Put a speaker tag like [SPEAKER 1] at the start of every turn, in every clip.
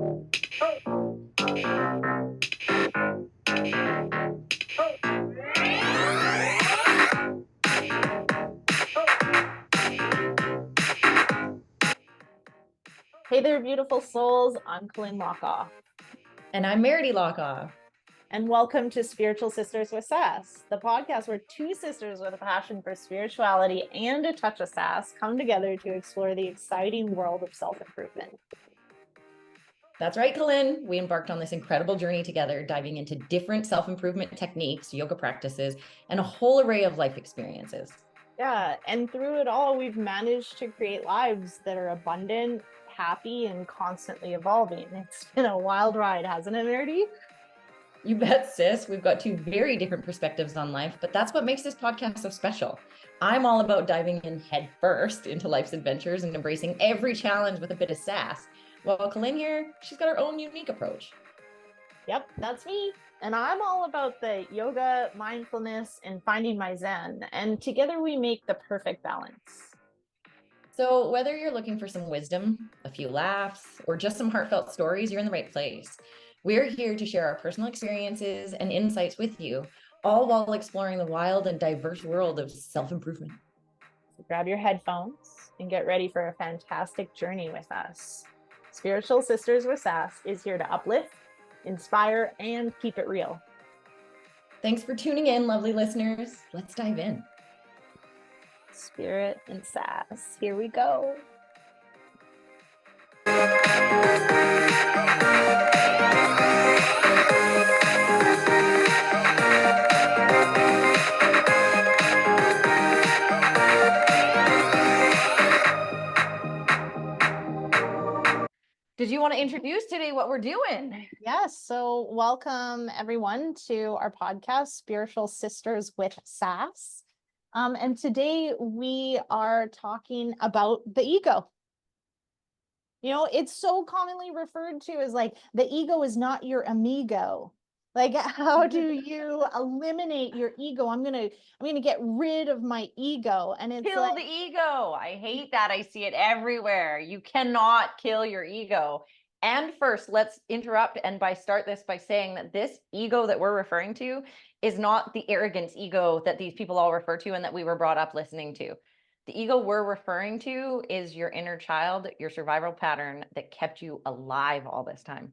[SPEAKER 1] Hey there, beautiful souls. I'm Colleen Lockoff.
[SPEAKER 2] And I'm Meridee.
[SPEAKER 1] And welcome to Spiritual Sisters with Sass, the podcast where two sisters with a passion for spirituality and a touch of sass come together to explore the exciting world of self-improvement.
[SPEAKER 2] That's right, Colleen. We embarked on this incredible journey together, diving into different self-improvement techniques, yoga practices, and a whole array of life experiences.
[SPEAKER 1] Yeah, and through it all, we've managed to create lives that are abundant, happy, and constantly evolving. It's been a wild ride, hasn't it, Meridee?
[SPEAKER 2] You bet, sis. We've got two very different perspectives on life, but that's what makes this podcast so special. I'm all about diving in head first into life's adventures and embracing every challenge with a bit of sass. While Colleen here, she's got her own unique approach.
[SPEAKER 1] Yep, that's me. And I'm all about the yoga, mindfulness, and finding my zen. And together we make the perfect balance.
[SPEAKER 2] So whether you're looking for some wisdom, a few laughs, or just some heartfelt stories, you're in the right place. We're here to share our personal experiences and insights with you, all while exploring the wild and diverse world of self-improvement.
[SPEAKER 1] So grab your headphones and get ready for a fantastic journey with us. Spiritual Sisters with Sass is here to uplift, inspire, and keep it real.
[SPEAKER 2] Thanks for tuning in, lovely listeners. Let's dive in.
[SPEAKER 1] Spirit and sass. Here we go.
[SPEAKER 2] Did you want to introduce today what we're doing?
[SPEAKER 1] Yes. So welcome everyone to our podcast, Spiritual Sisters with Sass. And today we are talking about the ego. You know, it's so commonly referred to as like the ego is not your amigo. Like, how do you eliminate your ego? I'm gonna get rid of my ego. And it's
[SPEAKER 2] Kill the ego. I hate that. I see it everywhere. You cannot kill your ego. And first, let's interrupt and start this by saying that this ego that we're referring to is not the arrogance ego that these people all refer to and that we were brought up listening to. The ego we're referring to is your inner child, your survival pattern that kept you alive all this time.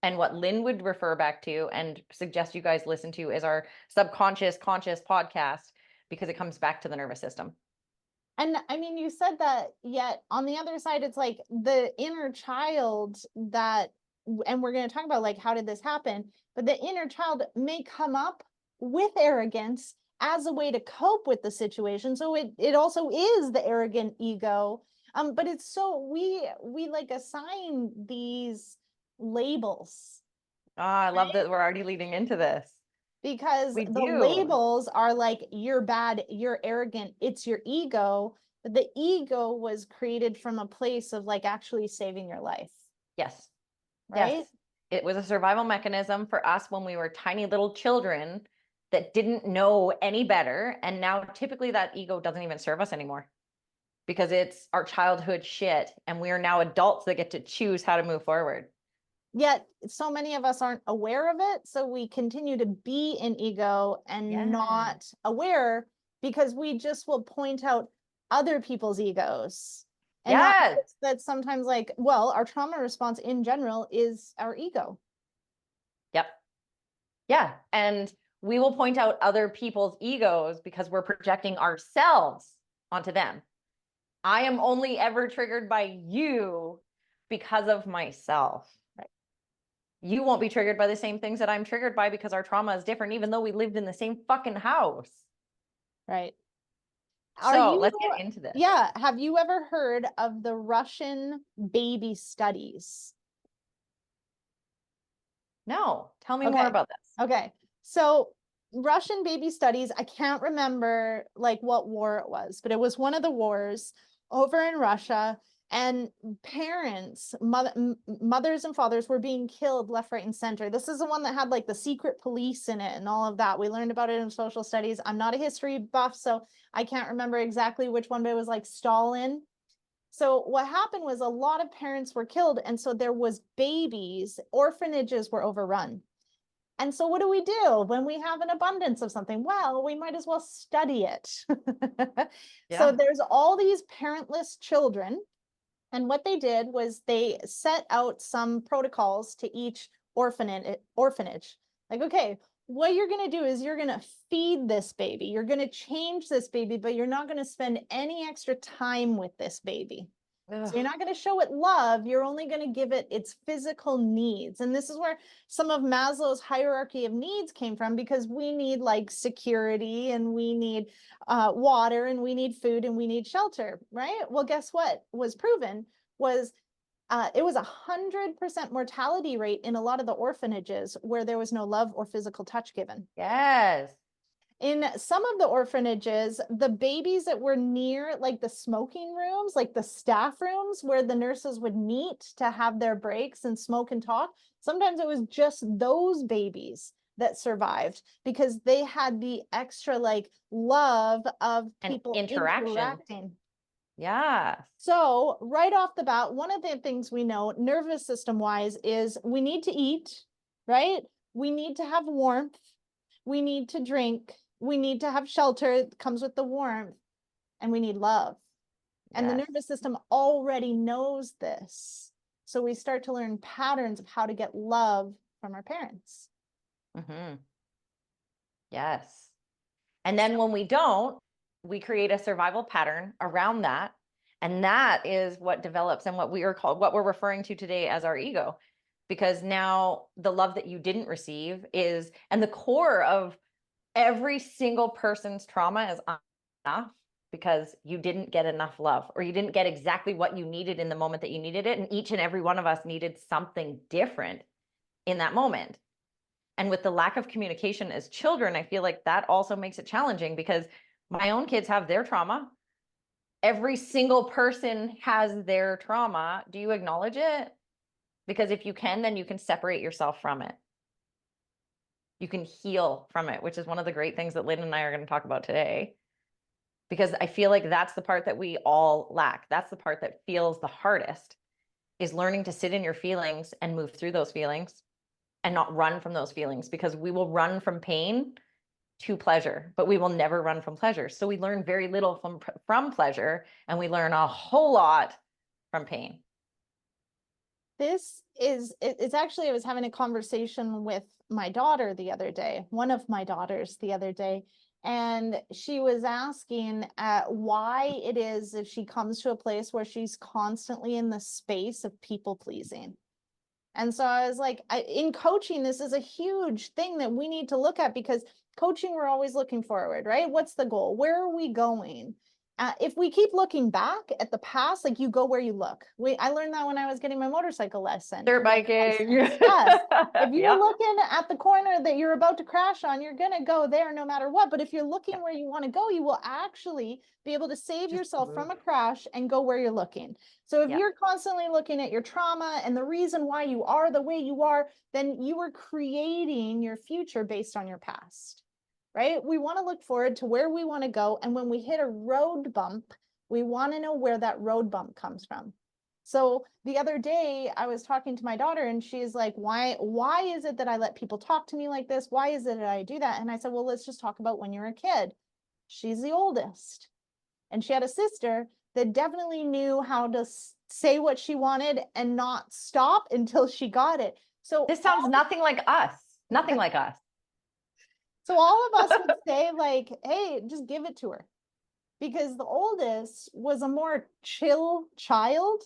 [SPEAKER 2] And what Lynn would refer back to and suggest you guys listen to is our subconscious conscious podcast, because it comes back to the nervous system.
[SPEAKER 1] And I mean, you said that, yet on the other side, it's like the inner child that, and we're going to talk about like, how did this happen? But the inner child may come up with arrogance as a way to cope with the situation. So it also is the arrogant ego. But it's so we like assign these labels.
[SPEAKER 2] I love that we're already leading into this.
[SPEAKER 1] Because the labels are like, you're bad, you're arrogant, it's your ego. But the ego was created from a place of like actually saving your life.
[SPEAKER 2] Yes.
[SPEAKER 1] Right?
[SPEAKER 2] Yes. It was a survival mechanism for us when we were tiny little children that didn't know any better. And now typically that ego doesn't even serve us anymore because it's our childhood shit. And we are now adults that get to choose how to move forward.
[SPEAKER 1] Yet so many of us aren't aware of it. So we continue to be in ego and not aware, because we just will point out other people's egos. And that's sometimes like, well, our trauma response in general is our ego.
[SPEAKER 2] Yep. Yeah. And we will point out other people's egos because we're projecting ourselves onto them. I am only ever triggered by you because of myself. You won't be triggered by the same things that I'm triggered by because our trauma is different, even though we lived in the same fucking house.
[SPEAKER 1] Right.
[SPEAKER 2] Let's get into this.
[SPEAKER 1] Yeah. Have you ever heard of the Russian baby studies?
[SPEAKER 2] No. Tell me more about this.
[SPEAKER 1] Okay. So Russian baby studies, I can't remember like what war it was, but it was one of the wars over in Russia. And parents, mothers and fathers were being killed left, right, and center. This is the one that had like the secret police in it and all of that. We learned about it in social studies. I'm not a history buff, so I can't remember exactly which one, but it was like Stalin. So what happened was a lot of parents were killed. And so there was babies, orphanages were overrun. And so what do we do when we have an abundance of something? Well, we might as well study it. So
[SPEAKER 2] Yeah.
[SPEAKER 1] there's all these parentless children. And what they did was they set out some protocols to each orphanage. Like, okay, what you're going to do is you're going to feed this baby. You're going to change this baby, but you're not going to spend any extra time with this baby. So you're not going to show it love. You're only going to give it its physical needs. And this is where some of Maslow's hierarchy of needs came from, because we need like security, and we need water, and we need food, and we need shelter, right? Well, guess what was proven was it was 100% mortality rate in a lot of the orphanages where there was no love or physical touch given.
[SPEAKER 2] Yes.
[SPEAKER 1] In some of the orphanages, the babies that were near like the smoking rooms, like the staff rooms where the nurses would meet to have their breaks and smoke and talk, sometimes it was just those babies that survived because they had the extra like love of
[SPEAKER 2] And
[SPEAKER 1] people
[SPEAKER 2] interaction.
[SPEAKER 1] interacting.
[SPEAKER 2] Yeah.
[SPEAKER 1] So right off the bat, one of the things we know nervous system wise is we need to eat, right? We need to have warmth. We need to drink. We need to have shelter. It comes with the warmth, and we need love. And the
[SPEAKER 2] Yes.
[SPEAKER 1] nervous system already knows this. So we start to learn patterns of how to get love from our parents.
[SPEAKER 2] Mm-hmm. Yes. And then when we don't, we create a survival pattern around that. And that is what develops and what we're referring to today as our ego. Because now the love that you didn't receive is, and the core of every single person's trauma is enough because you didn't get enough love, or you didn't get exactly what you needed in the moment that you needed it. And each and every one of us needed something different in that moment. And with the lack of communication as children, I feel like that also makes it challenging, because my own kids have their trauma. Every single person has their trauma. Do you acknowledge it? Because if you can, then you can separate yourself from it. You can heal from it, which is one of the great things that Lynn and I are going to talk about today. Because I feel like that's the part that we all lack. That's the part that feels the hardest, is learning to sit in your feelings and move through those feelings and not run from those feelings, because we will run from pain to pleasure, but we will never run from pleasure. So we learn very little from pleasure, and we learn a whole lot from pain.
[SPEAKER 1] It's actually, I was having a conversation with my daughter the other day, one of my daughters the other day, and she was asking why it is if she comes to a place where she's constantly in the space of people pleasing. And so I was like, in coaching, this is a huge thing that we need to look at, because coaching, we're always looking forward, right? What's the goal? Where are we going? If we keep looking back at the past, like you go where you look. I learned that when I was getting my motorcycle lesson.
[SPEAKER 2] Dirt biking.
[SPEAKER 1] Yes. If you're looking at the corner that you're about to crash on, you're going to go there no matter what. But if you're looking where you want to go, you will actually be able to save yourself from a crash and go where you're looking. So if you're constantly looking at your trauma and the reason why you are the way you are, then you are creating your future based on your past, right? We want to look forward to where we want to go. And when we hit a road bump, we want to know where that road bump comes from. So the other day I was talking to my daughter, and she's like, why is it that I let people talk to me like this? Why is it that I do that? And I said, well, let's just talk about when you're a kid. She's the oldest, and she had a sister that definitely knew how to say what she wanted and not stop until she got it. So
[SPEAKER 2] this sounds nothing like us. Nothing like us.
[SPEAKER 1] So all of us would say like, hey, just give it to her, because the oldest was a more chill child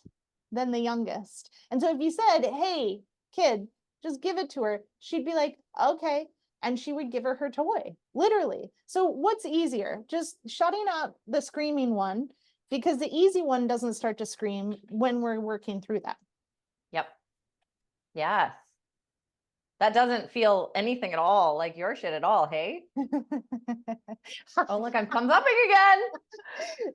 [SPEAKER 1] than the youngest. And so if you said, hey, kid, just give it to her, she'd be like, okay. And she would give her her toy, literally. So what's easier? Just shutting up the screaming one, because the easy one doesn't start to scream when we're working through that.
[SPEAKER 2] Yep. Yes. That doesn't feel anything at all like your shit at all, hey? Oh, look, I'm thumbs upping again.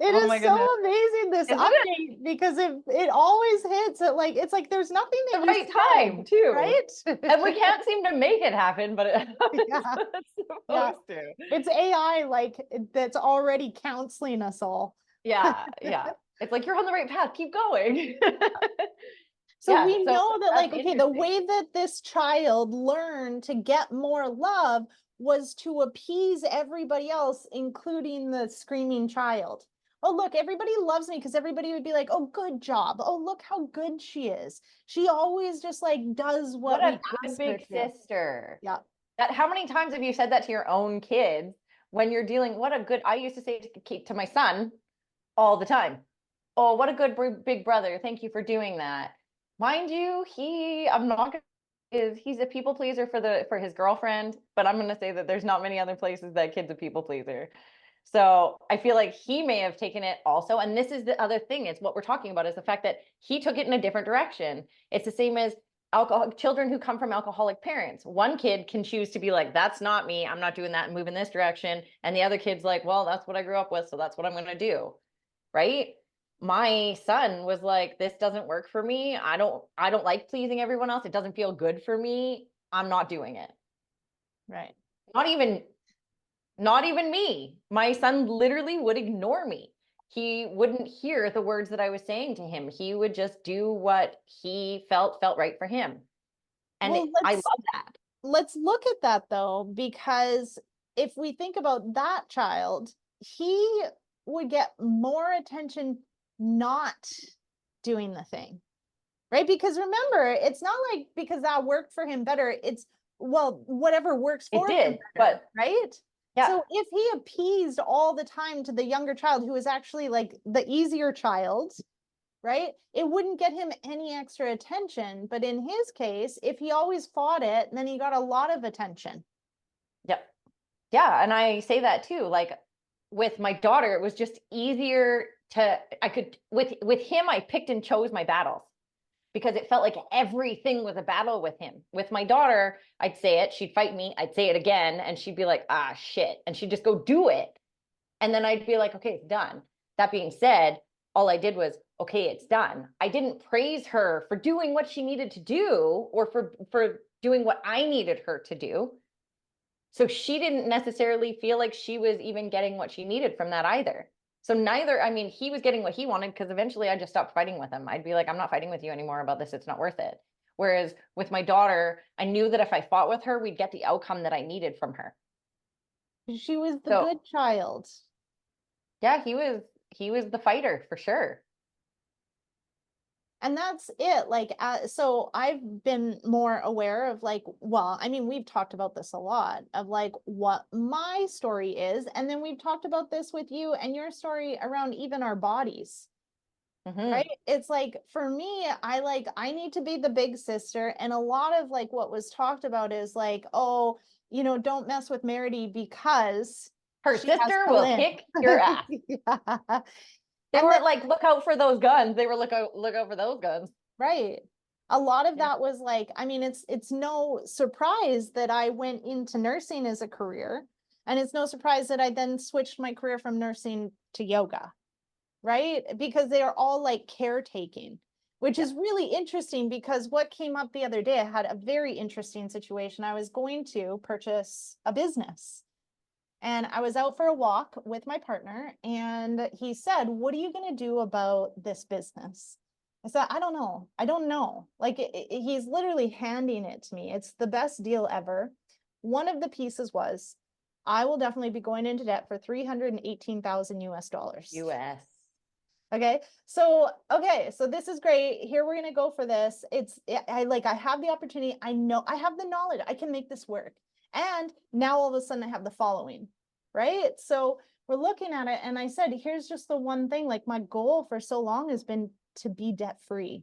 [SPEAKER 1] It is so amazing, this update, because it always hits at like, it's like there's nothing that
[SPEAKER 2] the right time too,
[SPEAKER 1] right?
[SPEAKER 2] And we can't seem to make it happen, but it's supposed to.
[SPEAKER 1] It's AI like that's already counseling us all.
[SPEAKER 2] Yeah. It's like, you're on the right path, keep going.
[SPEAKER 1] So
[SPEAKER 2] Yeah,
[SPEAKER 1] we
[SPEAKER 2] so
[SPEAKER 1] know that,
[SPEAKER 2] that's
[SPEAKER 1] like, okay, the
[SPEAKER 2] interesting.
[SPEAKER 1] way that this child learned to get more love was to appease everybody else, including the screaming child. Oh, look, everybody loves me, because everybody would be like, oh, good job. Oh, look how good she is. She always just like does
[SPEAKER 2] What
[SPEAKER 1] what
[SPEAKER 2] a
[SPEAKER 1] we
[SPEAKER 2] good
[SPEAKER 1] ask her
[SPEAKER 2] big
[SPEAKER 1] to.
[SPEAKER 2] sister.
[SPEAKER 1] Yeah.
[SPEAKER 2] That, how many times have you said that to your own kids when you're dealing, what a good, I used to say to my son all the time, oh, what a good big brother. Thank you for doing that. Mind you, I'm not gonna, he's a people pleaser for his girlfriend, but I'm gonna say that there's not many other places that kid's a people pleaser. So I feel like he may have taken it also. And this is the other thing, is what we're talking about, is the fact that he took it in a different direction. It's the same as children who come from alcoholic parents. One kid can choose to be like, that's not me, I'm not doing that, and move in this direction. And the other kid's like, well, that's what I grew up with, so that's what I'm going to do. Right? My son was like, this doesn't work for me. I don't like pleasing everyone else. It doesn't feel good for me. I'm not doing it.
[SPEAKER 1] Right.
[SPEAKER 2] Not even not even me. My son literally would ignore me. He wouldn't hear the words that I was saying to him. He would just do what he felt right for him. And
[SPEAKER 1] Well,
[SPEAKER 2] I love that.
[SPEAKER 1] let's look at that though, because if we think about that child, he would get more attention not doing the thing, right? Because remember, it's not like because that worked for him better, it's, well, whatever works
[SPEAKER 2] It
[SPEAKER 1] for him
[SPEAKER 2] did,
[SPEAKER 1] better,
[SPEAKER 2] but
[SPEAKER 1] right?
[SPEAKER 2] yeah,
[SPEAKER 1] So if he appeased all the time to the younger child, who is actually like the easier child, right? It wouldn't get him any extra attention. But in his case, if he always fought it, then he got a lot of attention.
[SPEAKER 2] yeah, yeah. And I say that too. Like with my daughter, it was just easier to, I could, with him, I picked and chose my battles, because it felt like everything was a battle with him. With my daughter, I'd say it, she'd fight me, I'd say it again, and she'd be like, ah, shit. And she'd just go do it. And then I'd be like, okay, it's done. That being said, all I did was, okay, it's done. I didn't praise her for doing what she needed to do, or for doing what I needed her to do. So she didn't necessarily feel like she was even getting what she needed from that either. So neither, I mean, he was getting what he wanted, because eventually I just stopped fighting with him. I'd be like, I'm not fighting with you anymore about this. It's not worth it. Whereas with my daughter, I knew that if I fought with her, we'd get the outcome that I needed from her.
[SPEAKER 1] She was the
[SPEAKER 2] So
[SPEAKER 1] good child.
[SPEAKER 2] yeah, he was the fighter for sure.
[SPEAKER 1] And that's it. Like, so I've been more aware of, like, well, I mean, we've talked about this a lot, of like what my story is. And then we've talked about this with you and your story around even our bodies.
[SPEAKER 2] Mm-hmm.
[SPEAKER 1] Right? It's like, for me, I need to be the big sister. And a lot of like what was talked about is like, oh, don't mess with Meridee because
[SPEAKER 2] Her
[SPEAKER 1] she has
[SPEAKER 2] sister
[SPEAKER 1] to
[SPEAKER 2] will
[SPEAKER 1] live.
[SPEAKER 2] kick your ass.
[SPEAKER 1] Yeah.
[SPEAKER 2] They
[SPEAKER 1] And
[SPEAKER 2] weren't like, look out for those guns. They were look out for those guns.
[SPEAKER 1] right. A lot of
[SPEAKER 2] Yeah.
[SPEAKER 1] that was like, I mean, it's no surprise that I went into nursing as a career. And it's no surprise that I then switched my career from nursing to yoga, right? Because they are all like caretaking, which
[SPEAKER 2] Yeah.
[SPEAKER 1] is really interesting, because what came up the other day, I had a very interesting situation. I was going to purchase a business, and I was out for a walk with my partner, and he said, what are you going to do about this business? I said, I don't know. I don't know. Like, he's literally handing it to me. It's the best deal ever. One of the pieces was, I will definitely be going into debt for 318,000 US dollars.
[SPEAKER 2] US.
[SPEAKER 1] Okay. So this is great. Here we're going to go for this. I have the opportunity. I know I have the knowledge. I can make this work. And now all of a sudden I have the following, right? So we're looking at it, and I said, here's just the one thing, like, my goal for so long has been to be debt free.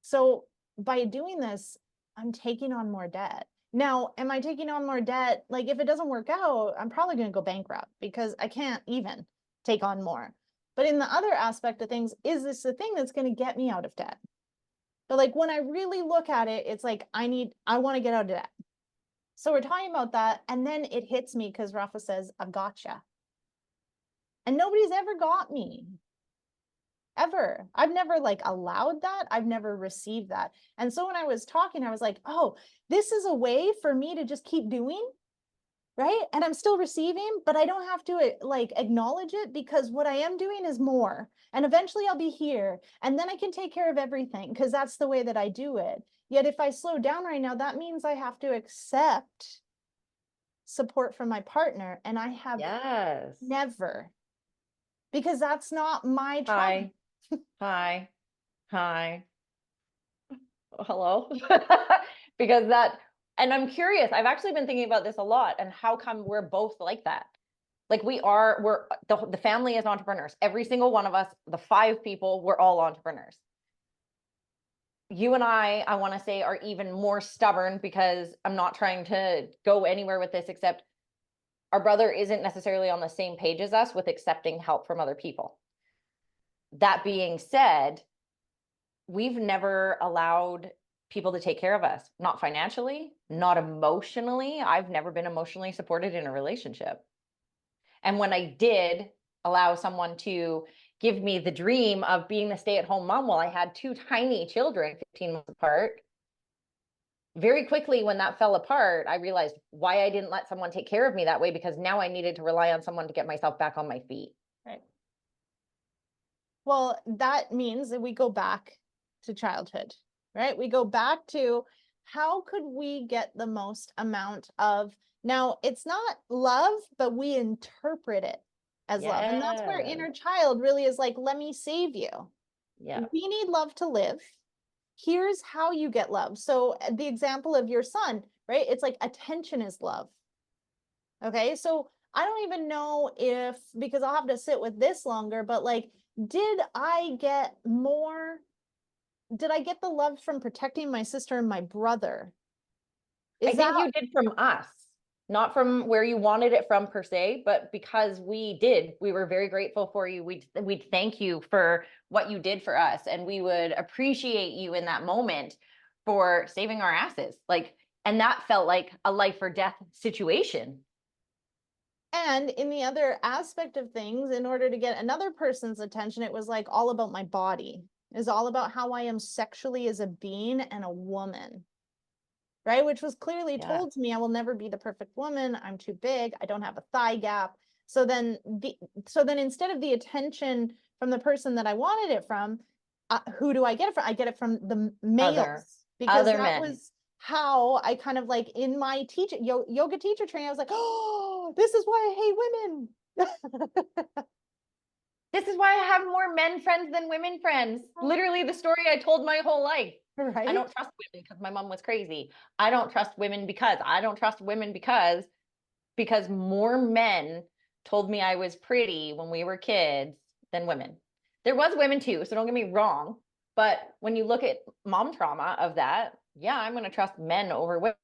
[SPEAKER 1] So by doing this, I'm taking on more debt. Now, am I taking on more debt? Like, if it doesn't work out, I'm probably going to go bankrupt, because I can't even take on more. But in the other aspect of things, is this the thing that's going to get me out of debt? But like, when I really look at it, it's like, I want to get out of debt. So we're talking about that. And then it hits me because Rafa says, I've gotcha. And nobody's ever got me. Ever. I've never like allowed that. I've never received that. And so when I was talking, I was like, oh, this is a way for me to just keep doing. right? And I'm still receiving, but I don't have to like acknowledge it because what I am doing is more. And eventually I'll be here and then I can take care of everything because that's the way that I do it. Yet if I slow down right now, that means I have to accept support from my partner. And I have
[SPEAKER 2] Yes.
[SPEAKER 1] never, because that's not my tribe.
[SPEAKER 2] Hi. Hi. Hello. Because that, and I'm curious, I've actually been thinking about this a lot, and how come we're both like that? Like we're the family is entrepreneurs. Every single one of us, the 5 people, we're all entrepreneurs. You and I want to say, are even more stubborn, because I'm not trying to go anywhere with this, except our brother isn't necessarily on the same page as us with accepting help from other people. That being said, we've never allowed people to take care of us, not financially, not emotionally. I've never been emotionally supported in a relationship. And when I did allow someone to give me the dream of being the stay-at-home mom while I had 2 tiny children 15 months apart, very quickly when that fell apart, I realized why I didn't let someone take care of me that way, because now I needed to rely on someone to get myself back on my feet.
[SPEAKER 1] Right. Well, that means that we go back to childhood, right? We go back to how could we get the most amount of, now it's not love, but we interpret it as love. And that's where
[SPEAKER 2] Yes.
[SPEAKER 1] inner child really is like, let me save you.
[SPEAKER 2] Yeah.
[SPEAKER 1] We need love to live. Here's how you get love. So the example of your son, right? It's like attention is love. Okay. So I don't even know if, because I'll have to sit with this longer, but like, did I get more? Did I get the love from protecting my sister and my brother?
[SPEAKER 2] I
[SPEAKER 1] Is that
[SPEAKER 2] think you did from us, not from where you wanted it from per se, but because we did, we were very grateful for you. We'd thank you for what you did for us, and we would appreciate you in that moment for saving our asses. Like, and that felt like a life or death situation.
[SPEAKER 1] and in the other aspect of things, in order to get another person's attention, it was like all about my body. Is all about how I am sexually as a being and a woman. Right? Which was clearly
[SPEAKER 2] Yeah.
[SPEAKER 1] told to me, I will never be the perfect woman. I'm too big. I don't have a thigh gap. So then instead of the attention from the person that I wanted it from, who do I get it from? I get it from the
[SPEAKER 2] Other
[SPEAKER 1] males, because
[SPEAKER 2] other
[SPEAKER 1] that
[SPEAKER 2] men.
[SPEAKER 1] was how I kind of like in my yoga teacher training, I was like, oh, this is why I hate women.
[SPEAKER 2] This is why I have more men friends than women friends. Literally the story I told my whole life. I
[SPEAKER 1] Right?
[SPEAKER 2] don't trust women because my mom was crazy. I don't trust women because I don't trust women because more men told me I was pretty when we were kids than women. There was women too, so don't get me wrong. But when you look at mom trauma of that, yeah, I'm going to trust men over women.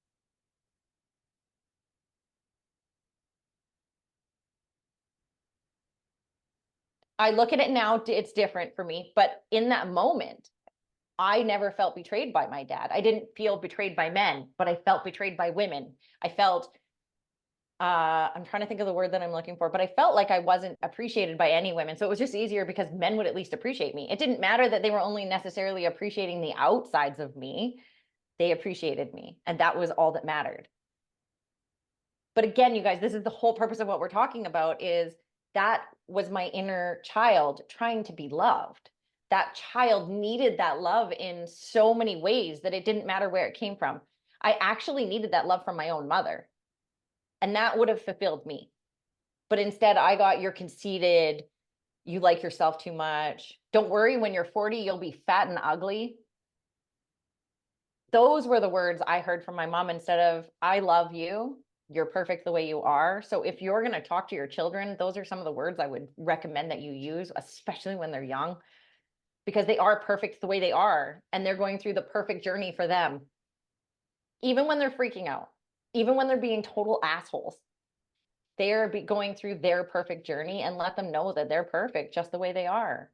[SPEAKER 2] I look at it now, it's different for me. But in that moment, I never felt betrayed by my dad. I didn't feel betrayed by men, but I felt betrayed by women. I felt I'm trying to think of the word that I'm looking for, but I felt like I wasn't appreciated by any women. So it was just easier because men would at least appreciate me. It didn't matter that they were only necessarily appreciating the outsides of me. They appreciated me, and that was all that mattered. But again, you guys, this is the whole purpose of what we're talking about, is that was my inner child trying to be loved. That child needed that love in so many ways that it didn't matter where it came from. I actually needed that love from my own mother, and that would have fulfilled me. But instead, I got, you're conceited, you like yourself too much. Don't worry, when you're 40, you'll be fat and ugly. Those were the words I heard from my mom instead of, I love you. You're perfect the way you are. So if you're going to talk to your children, those are some of the words I would recommend that you use, especially when they're young, because they are perfect the way they are. And they're going through the perfect journey for them. Even when they're freaking out, even when they're being total assholes, they're going through their perfect journey, and let them know that they're perfect just the way they are.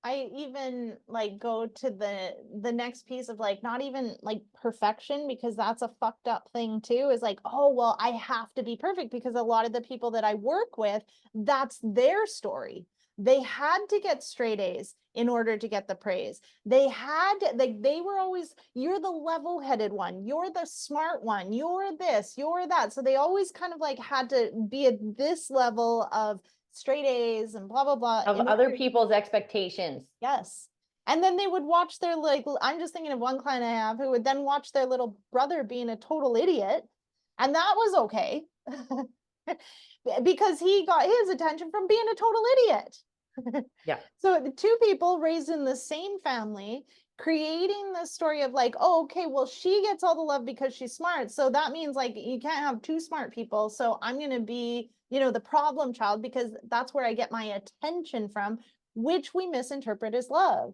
[SPEAKER 1] I even like go to the next piece of like not even like perfection, because that's a fucked up thing too, is like, oh well, I have to be perfect, because a lot of the people that I work with, that's their story. They had to get straight A's in order to get the praise. They had, like, they were always, you're the level-headed one, you're the smart one, you're this, you're that. So they always kind of like had to be at this level of straight A's and blah, blah, blah.
[SPEAKER 2] Of other people's expectations.
[SPEAKER 1] Yes. And then they would watch their, like, I'm just thinking of one client I have who would then watch their little brother being a total idiot. And that was okay. Because he got his attention from being a total idiot.
[SPEAKER 2] Yeah.
[SPEAKER 1] So the two people raised in the same family, creating the story of like, oh, okay, well, she gets all the love because she's smart. So that means like you can't have two smart people. So I'm going to be, the problem child because that's where I get my attention from, which we misinterpret as love.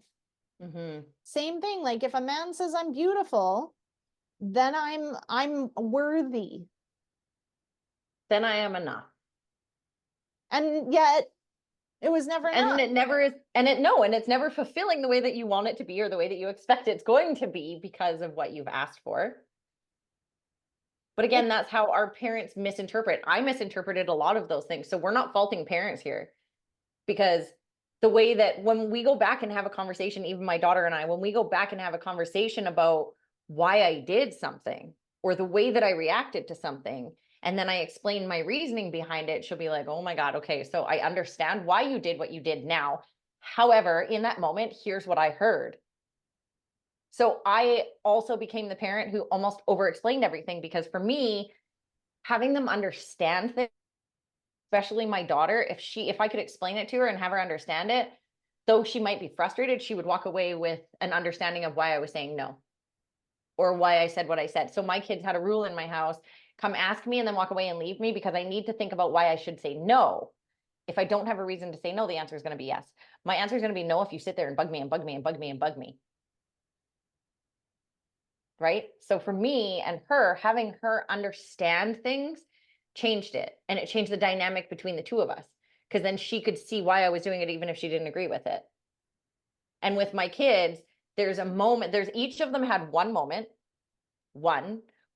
[SPEAKER 2] Mm-hmm.
[SPEAKER 1] Same thing. Like if a man says I'm beautiful, then I'm worthy.
[SPEAKER 2] Then I am enough.
[SPEAKER 1] And yet it was never enough.
[SPEAKER 2] And it never is, and it's never fulfilling the way that you want it to be or the way that you expect it's going to be because of what you've asked for. But again, that's how our parents misinterpret. I misinterpreted a lot of those things. So we're not faulting parents here, because the way that when we go back and have a conversation, even my daughter and I, when we go back and have a conversation about why I did something or the way that I reacted to something, and then I explain my reasoning behind it, she'll be like, oh my God, okay, so I understand why you did what you did now. However, in that moment, here's what I heard. So I also became the parent who almost over-explained everything, because for me, having them understand things, especially my daughter, if I could explain it to her and have her understand it, though she might be frustrated, she would walk away with an understanding of why I was saying no, or why I said what I said. So my kids had a rule in my house: come ask me and then walk away and leave me, because I need to think about why I should say no. If I don't have a reason to say no, the answer is going to be yes. My answer is going to be no if you sit there and bug me and bug me and bug me and bug me. Right? So for me and her, having her understand things changed it. And it changed the dynamic between the two of us, because then she could see why I was doing it, even if she didn't agree with it. And with my kids, there's each of them had one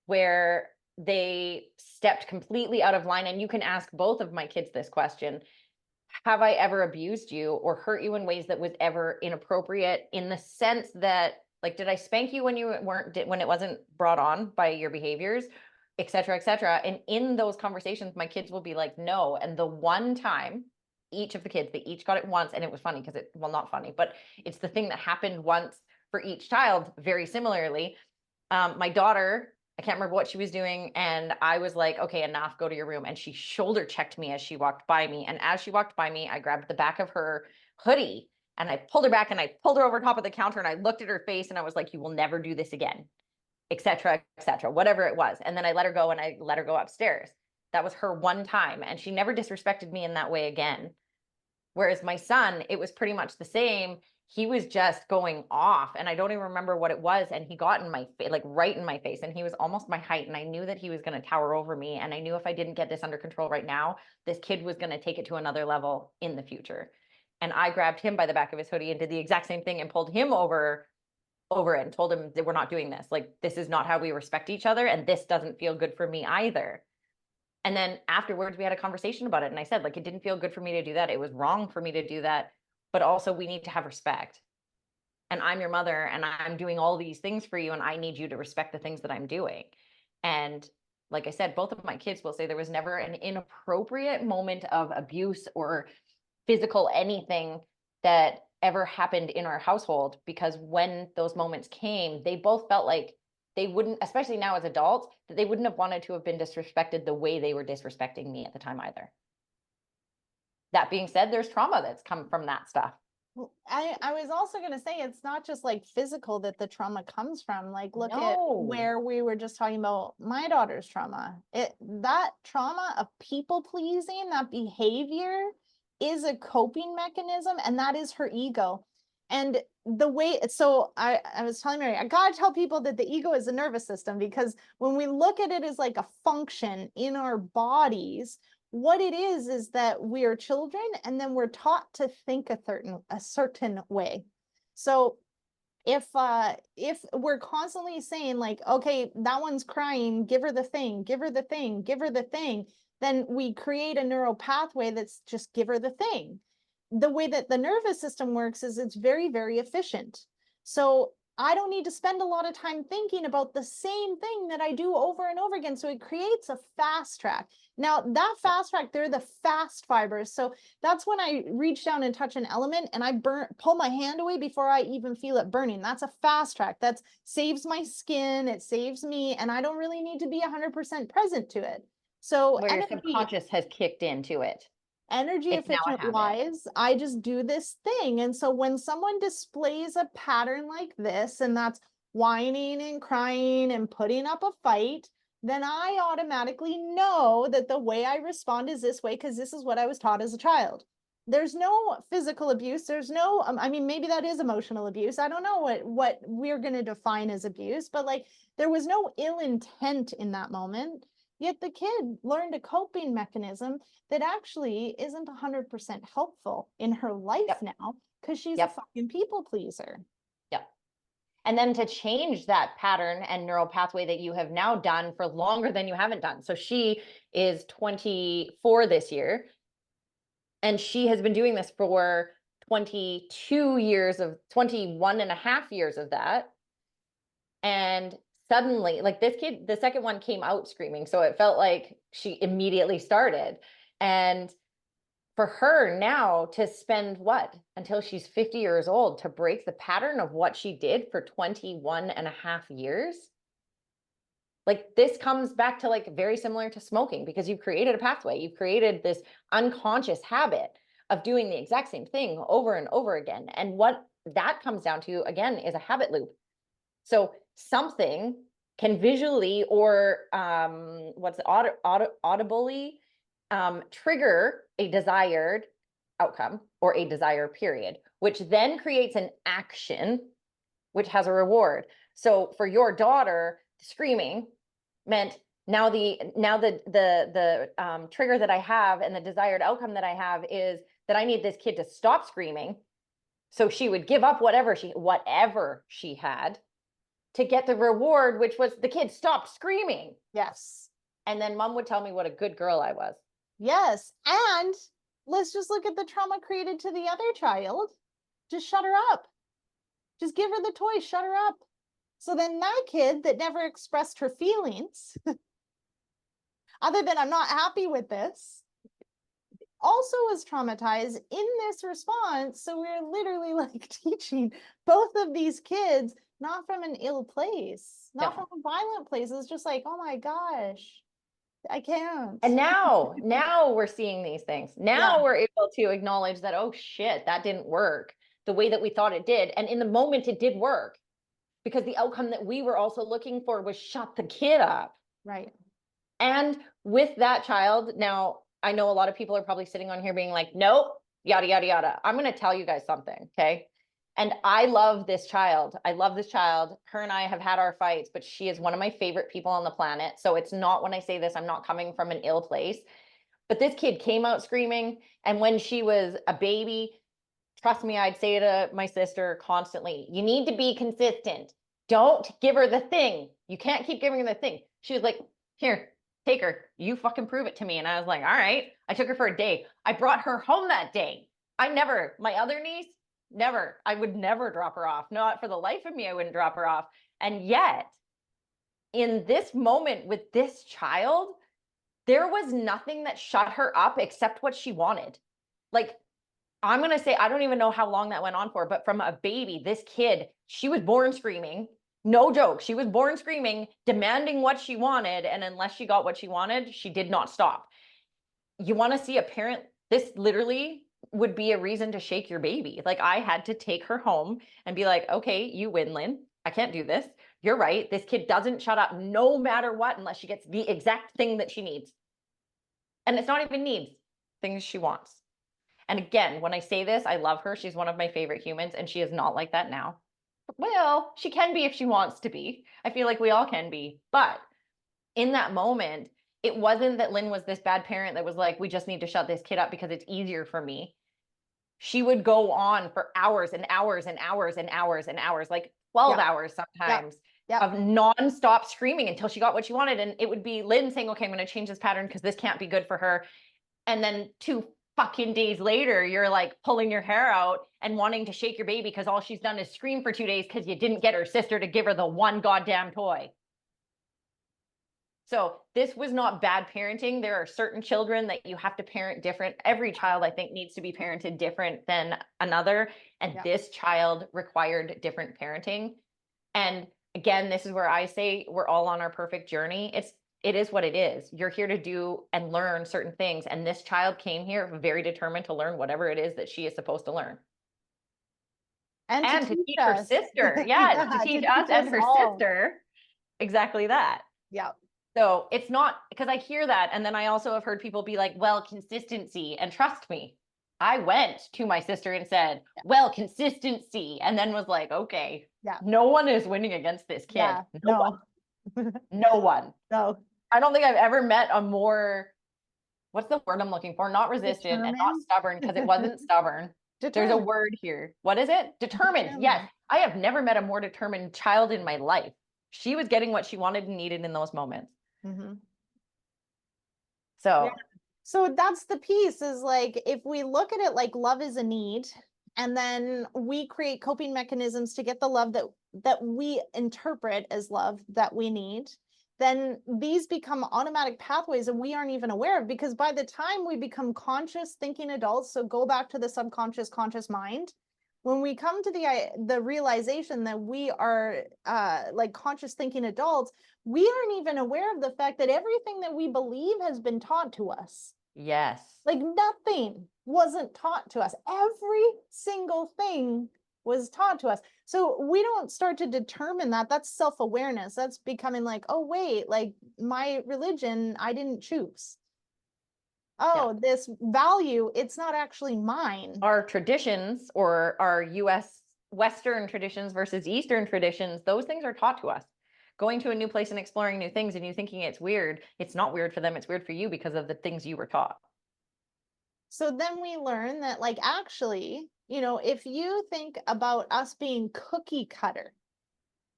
[SPEAKER 2] where they stepped completely out of line. And you can ask both of my kids this question: have I ever abused you or hurt you in ways that was ever inappropriate, in the sense that, like, did I spank you when when it wasn't brought on by your behaviors, et cetera, et cetera? And in those conversations, my kids will be like, no. And the one time, each of the kids, they each got it once. And it was funny because not funny, but it's the thing that happened once for each child, very similarly. My daughter, I can't remember what she was doing, and I was like, okay, enough, go to your room. And she shoulder checked me as she walked by me. And as she walked by me, I grabbed the back of her hoodie and I pulled her back and I pulled her over top of the counter, and I looked at her face and I was like, you will never do this again, et cetera, whatever it was. And then I let her go, and I let her go upstairs. That was her one time. And she never disrespected me in that way again. Whereas my son, it was pretty much the same. He was just going off, and I don't even remember what it was. And he got in my face, like right in my face, and he was almost my height. And I knew that he was going to tower over me. And I knew if I didn't get this under control right now, this kid was going to take it to another level in the future. And I grabbed him by the back of his hoodie and did the exact same thing and pulled him over it and told him that we're not doing this. Like, this is not how we respect each other. And this doesn't feel good for me either. And then afterwards, we had a conversation about it. And I said, like, it didn't feel good for me to do that. It was wrong for me to do that. But also, we need to have respect. And I'm your mother, and I'm doing all these things for you, and I need you to respect the things that I'm doing. And like I said, both of my kids will say there was never an inappropriate moment of abuse or physical anything that ever happened in our household, because when those moments came, they both felt like they wouldn't, especially now as adults, that they wouldn't have wanted to have been disrespected the way they were disrespecting me at the time either. That being said, there's trauma that's come from that stuff.
[SPEAKER 1] I was also going to say, it's not just like physical that the trauma comes from. Like, look at where we were just talking about my daughter's trauma. That trauma of people pleasing, that behavior is a coping mechanism, and that is her ego. And the way, so I was telling Mary, I gotta tell people that the ego is a nervous system, because when we look at it as like a function in our bodies, what it is that we are children, and then we're taught to think a certain way. So if we're constantly saying like, okay, that one's crying, give her the thing, give her the thing, give her the thing, then we create a neural pathway that's just give her the thing. the way that the nervous system works is it's very, very efficient. So I don't need to spend a lot of time thinking about the same thing that I do over and over again. So it creates a fast track. Now that fast track, they're the fast fibers. So that's when I reach down and touch an element and I pull my hand away before I even feel it burning. That's a fast track. That saves my skin. It saves me. And I don't really need to be 100% present to it. So
[SPEAKER 2] Where your subconscious has kicked into it.
[SPEAKER 1] energy
[SPEAKER 2] It's now a
[SPEAKER 1] efficient
[SPEAKER 2] habit.
[SPEAKER 1] wise, I just do this thing. And so when someone displays a pattern like this, and that's whining and crying and putting up a fight, then I automatically know that the way I respond is this way, because this is what I was taught as a child. There's no physical abuse. There's no, I mean, maybe that is emotional abuse. I don't know what we're going to define as abuse, but like there was no ill intent in that moment. Yet the kid learned a coping mechanism that actually isn't 100% helpful in her life now, because she's a fucking people pleaser.
[SPEAKER 2] Yep. And then to change that pattern and neural pathway that you have now done for longer than you haven't done. So she is 24 this year, and she has been doing this for 21 and a half years of that. And suddenly, like this kid, the second one came out screaming. So it felt like she immediately started. And for her now to spend until she's 50 years old to break the pattern of what she did for 21 and a half years. Like this comes back to like very similar to smoking, because you've created a pathway. You've created this unconscious habit of doing the exact same thing over and over again. And what that comes down to, again, is a habit loop. So something can visually or audibly trigger a desired outcome or a desire period, which then creates an action, which has a reward. So for your daughter, screaming meant now the trigger that I have and the desired outcome that I have is that I need this kid to stop screaming. So she would give up whatever she had to get the reward, which was the kid stopped screaming.
[SPEAKER 1] Yes.
[SPEAKER 2] And then mom would tell me what a good girl I was.
[SPEAKER 1] Yes. And let's just look at the trauma created to the other child. Just shut her up. Just give her the toy, shut her up. So then that kid that never expressed her feelings, other than I'm not happy with this, also was traumatized in this response. So we're literally like teaching both of these kids, not from an ill place, not from a violent place. It's just like, oh my gosh, I can't.
[SPEAKER 2] And now we're seeing these things. Now we're able to acknowledge that, oh shit, that didn't work the way that we thought it did. And in the moment it did work, because the outcome that we were also looking for was shut the kid up.
[SPEAKER 1] Right.
[SPEAKER 2] And with that child, now I know a lot of people are probably sitting on here being like, nope, yada, yada, yada. I'm going to tell you guys something. Okay. And I love this child. I love this child. Her and I have had our fights, but she is one of my favorite people on the planet. So it's not, when I say this, I'm not coming from an ill place. But this kid came out screaming. And when she was a baby, trust me, I'd say to my sister constantly, you need to be consistent. Don't give her the thing. You can't keep giving her the thing. She was like, here, take her. You fucking prove it to me. And I was like, all right. I took her for a day. I brought her home that day. My other niece, never. I would never drop her off. Not for the life of me, I wouldn't drop her off. And yet, in this moment with this child, there was nothing that shut her up except what she wanted. Like, I'm going to say, I don't even know how long that went on for, but from a baby, this kid, she was born screaming. No joke. She was born screaming, demanding what she wanted. And unless she got what she wanted, she did not stop. You want to see a parent, this literally would be a reason to shake your baby. Like, I had to take her home and be like, okay, you win, Lynn. I can't do this. You're right. This kid doesn't shut up no matter what, unless she gets the exact thing that she needs. And it's not even needs, things she wants. And again, when I say this, I love her. She's one of my favorite humans, and she is not like that now. Well, she can be if she wants to be. I feel like we all can be. But in that moment, it wasn't that Lynn was this bad parent that was like, we just need to shut this kid up because it's easier for me. She would go on for hours and hours and hours and hours and hours, like 12 hours sometimes of nonstop screaming until she got what she wanted. And it would be Lynn saying, okay, I'm going to change this pattern because this can't be good for her. And then 2 fucking days later, you're like pulling your hair out and wanting to shake your baby because all she's done is scream for 2 days because you didn't get her sister to give her the one goddamn toy. So this was not bad parenting. There are certain children that you have to parent different. Every child, I think, needs to be parented different than another. And this child required different parenting. And again, this is where I say we're all on our perfect journey. It is what it is. You're here to do and learn certain things. And this child came here very determined to learn whatever it is that she is supposed to learn. And to teach her sister. Yeah, to teach us and her sister exactly that.
[SPEAKER 1] Yeah.
[SPEAKER 2] So it's not, because I hear that. And then I also have heard people be like, well, consistency. And trust me, I went to my sister and said, well, consistency. And then was like, okay, no one is winning against this kid.
[SPEAKER 1] Yeah,
[SPEAKER 2] no one. No one.
[SPEAKER 1] No.
[SPEAKER 2] I don't think I've ever met a more, what's the word I'm looking for? Not resistant and not stubborn, because it wasn't stubborn. There's a word here. What is it? Determined. Yes. I have never met a more determined child in my life. She was getting what she wanted and needed in those moments.
[SPEAKER 1] Mm-hmm.
[SPEAKER 2] So
[SPEAKER 1] that's the piece, is like, if we look at it like love is a need, and then we create coping mechanisms to get the love that we interpret as love that we need, then these become automatic pathways that we aren't even aware of, because by the time we become conscious thinking adults, so go back to the subconscious conscious mind, when we come to the realization that we are like conscious thinking adults, we aren't even aware of the fact that everything that we believe has been taught to us.
[SPEAKER 2] Yes.
[SPEAKER 1] Like nothing wasn't taught to us. Every single thing was taught to us. So we don't start to determine that. That's self-awareness. That's becoming like, oh, wait, like my religion, I didn't choose. Oh, this value, it's not actually mine.
[SPEAKER 2] Our traditions, or our US Western traditions versus Eastern traditions, those things are taught to us. Going to a new place and exploring new things and you thinking it's weird, it's not weird for them, it's weird for you because of the things you were taught.
[SPEAKER 1] So then we learn that, like, actually, if you think about us being cookie cutter,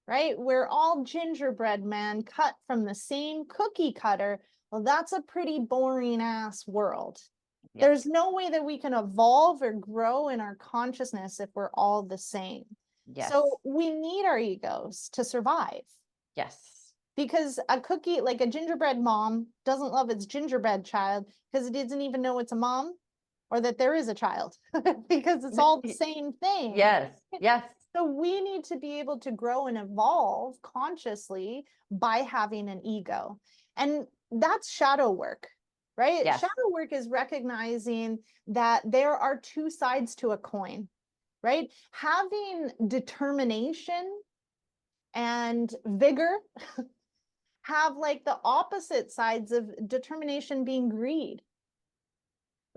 [SPEAKER 1] right? We're all gingerbread man cut from the same cookie cutter. Well, that's a pretty boring ass world. Yes. There's no way that we can evolve or grow in our consciousness if we're all the same. Yes. So we need our egos to survive.
[SPEAKER 2] Yes.
[SPEAKER 1] Because a cookie, like a gingerbread mom, doesn't love its gingerbread child because it doesn't even know it's a mom or that there is a child, because it's all the same thing.
[SPEAKER 2] Yes. Yes.
[SPEAKER 1] So we need to be able to grow and evolve consciously by having an ego. And that's shadow work, right? Yes. Shadow work is recognizing that there are two sides to a coin, right? Having determination and vigor have like the opposite sides of determination being greed.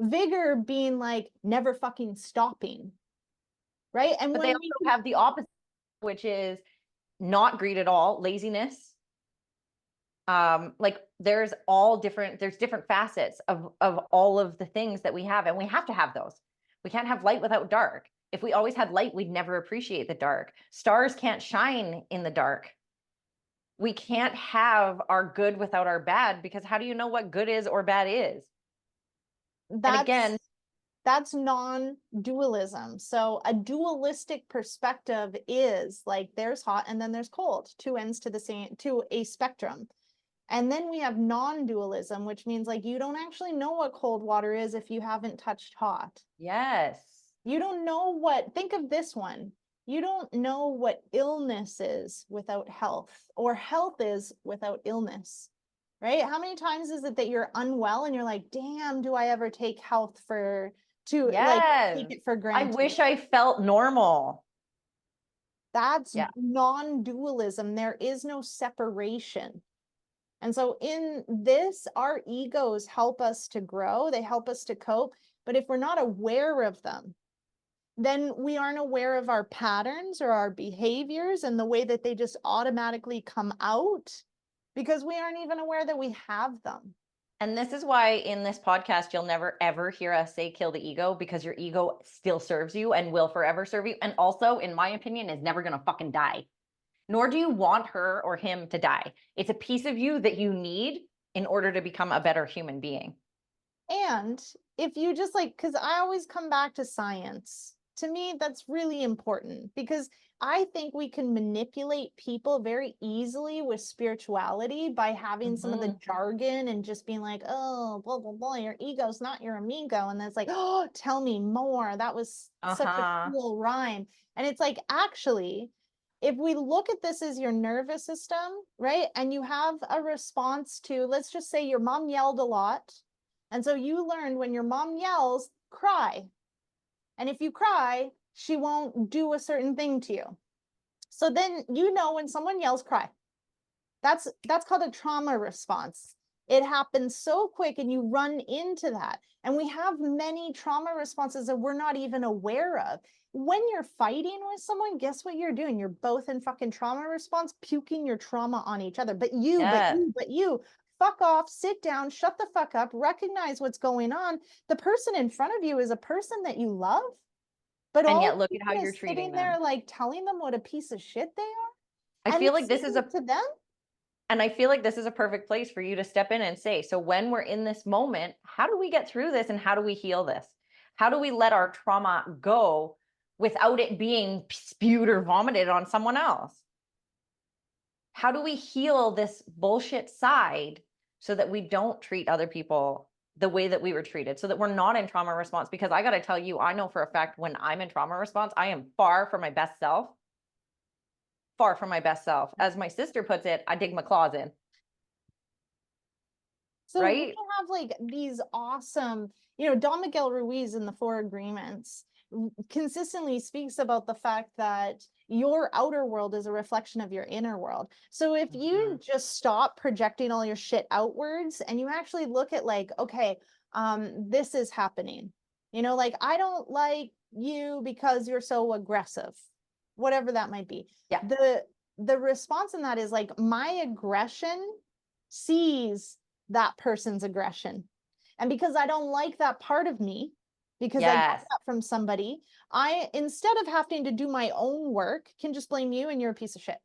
[SPEAKER 1] Vigor being like never fucking stopping, right? And
[SPEAKER 2] but they also have the opposite, which is not greed at all, laziness. Like there's different facets of all of the things that we have, and we have to have those. We can't have light without dark. If we always had light, we'd never appreciate the dark. Stars can't shine in the dark. We can't have our good without our bad, because how do you know what good is or bad is?
[SPEAKER 1] That's non-dualism. So a dualistic perspective is like there's hot and then there's cold, two ends to a spectrum. And then we have non-dualism, which means like you don't actually know what cold water is if you haven't touched hot.
[SPEAKER 2] Yes.
[SPEAKER 1] You don't know think of this one. You don't know what illness is without health, or health is without illness, right? How many times is it that you're unwell and you're like, damn, do I ever take health like take it for granted?
[SPEAKER 2] I wish I felt normal.
[SPEAKER 1] That's non-dualism. There is no separation. And so in this, our egos help us to grow. They help us to cope. But if we're not aware of them, then we aren't aware of our patterns or our behaviors and the way that they just automatically come out, because we aren't even aware that we have them.
[SPEAKER 2] And this is why in this podcast, you'll never, ever hear us say kill the ego, because your ego still serves you and will forever serve you. And also, in my opinion, is never going to fucking die. Nor do you want her or him to die. It's a piece of you that you need in order to become a better human being.
[SPEAKER 1] And if you just like, because I always come back to science. To me, that's really important because I think we can manipulate people very easily with spirituality by having some of the jargon and just being like, oh, blah, blah, blah, your ego's not your amigo. And then it's like, oh, tell me more. That was such a cool rhyme. And it's like, actually, if we look at this as your nervous system, right? And you have a response to, let's just say your mom yelled a lot. And so you learned when your mom yells, cry. And if you cry, she won't do a certain thing to you. So then you know when someone yells, cry. That's called a trauma response. It happens so quick and you run into that. And we have many trauma responses that we're not even aware of. When you're fighting with someone, guess what you're doing? You're both in fucking trauma response, puking your trauma on each other. But you, fuck off, sit down, shut the fuck up, recognize what's going on. The person in front of you is a person that you love, but
[SPEAKER 2] And
[SPEAKER 1] all
[SPEAKER 2] yet look at how you're
[SPEAKER 1] sitting
[SPEAKER 2] treating
[SPEAKER 1] there
[SPEAKER 2] them.
[SPEAKER 1] like telling them what a piece of shit they are.
[SPEAKER 2] I
[SPEAKER 1] And
[SPEAKER 2] feel like this is a
[SPEAKER 1] to them.
[SPEAKER 2] And I feel like this is a perfect place for you to step in and say, so when we're in this moment, how do we get through this and how do we heal this? How do we let our trauma go without it being spewed or vomited on someone else? How do we heal this bullshit side so that we don't treat other people the way that we were treated, so that we're not in trauma response? Because I got to tell you, I know for a fact when I'm in trauma response, I am far from my best self. Far from my best self. As my sister puts it, I dig my claws in.
[SPEAKER 1] So
[SPEAKER 2] right?
[SPEAKER 1] we have like these awesome, Don Miguel Ruiz in the Four Agreements consistently speaks about the fact that your outer world is a reflection of your inner world. So if you just stop projecting all your shit outwards and you actually look at like, okay, this is happening, like I don't like you because you're so aggressive, whatever that might be.
[SPEAKER 2] Yeah.
[SPEAKER 1] The response in that is like my aggression sees that person's aggression. And because I don't like that part of me, because I got that from somebody, I, instead of having to do my own work, can just blame you and you're a piece of shit.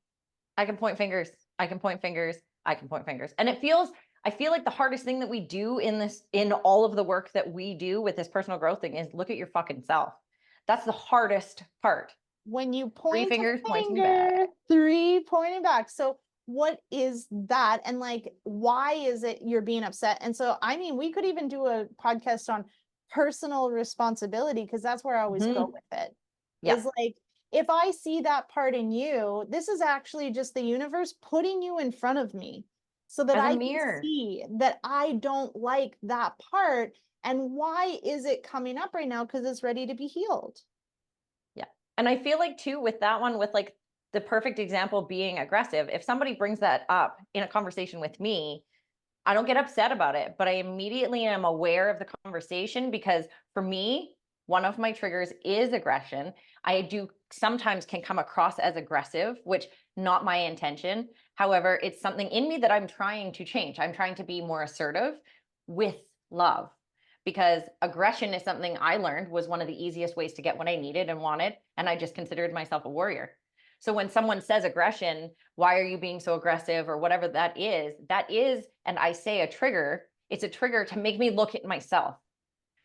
[SPEAKER 2] I can point fingers. I can point fingers. I can point fingers. And I feel like the hardest thing that we do in all of the work that we do with this personal growth thing is look at your fucking self. That's the hardest part.
[SPEAKER 1] When you point
[SPEAKER 2] 3 fingers pointing
[SPEAKER 1] finger,
[SPEAKER 2] back.
[SPEAKER 1] 3 pointing back. So what is that? And like, why is it you're being upset? And so, I mean, we could even do a podcast on personal responsibility, because that's where I always go with it. Yeah. Is like, if I see that part in you, this is actually just the universe putting you in front of me so that I can see that I don't like that part. And why is it coming up right now? Because it's ready to be healed.
[SPEAKER 2] Yeah. And I feel like too, with that one, with like the perfect example being aggressive, if somebody brings that up in a conversation with me, I don't get upset about it, but I immediately am aware of the conversation, because for me, one of my triggers is aggression. I do sometimes can come across as aggressive, which not my intention. However, it's something in me that I'm trying to change. I'm trying to be more assertive with love, because aggression is something I learned was one of the easiest ways to get what I needed and wanted. And I just considered myself a warrior. So when someone says aggression, why are you being so aggressive, or whatever that is, and I say a trigger, it's a trigger to make me look at myself.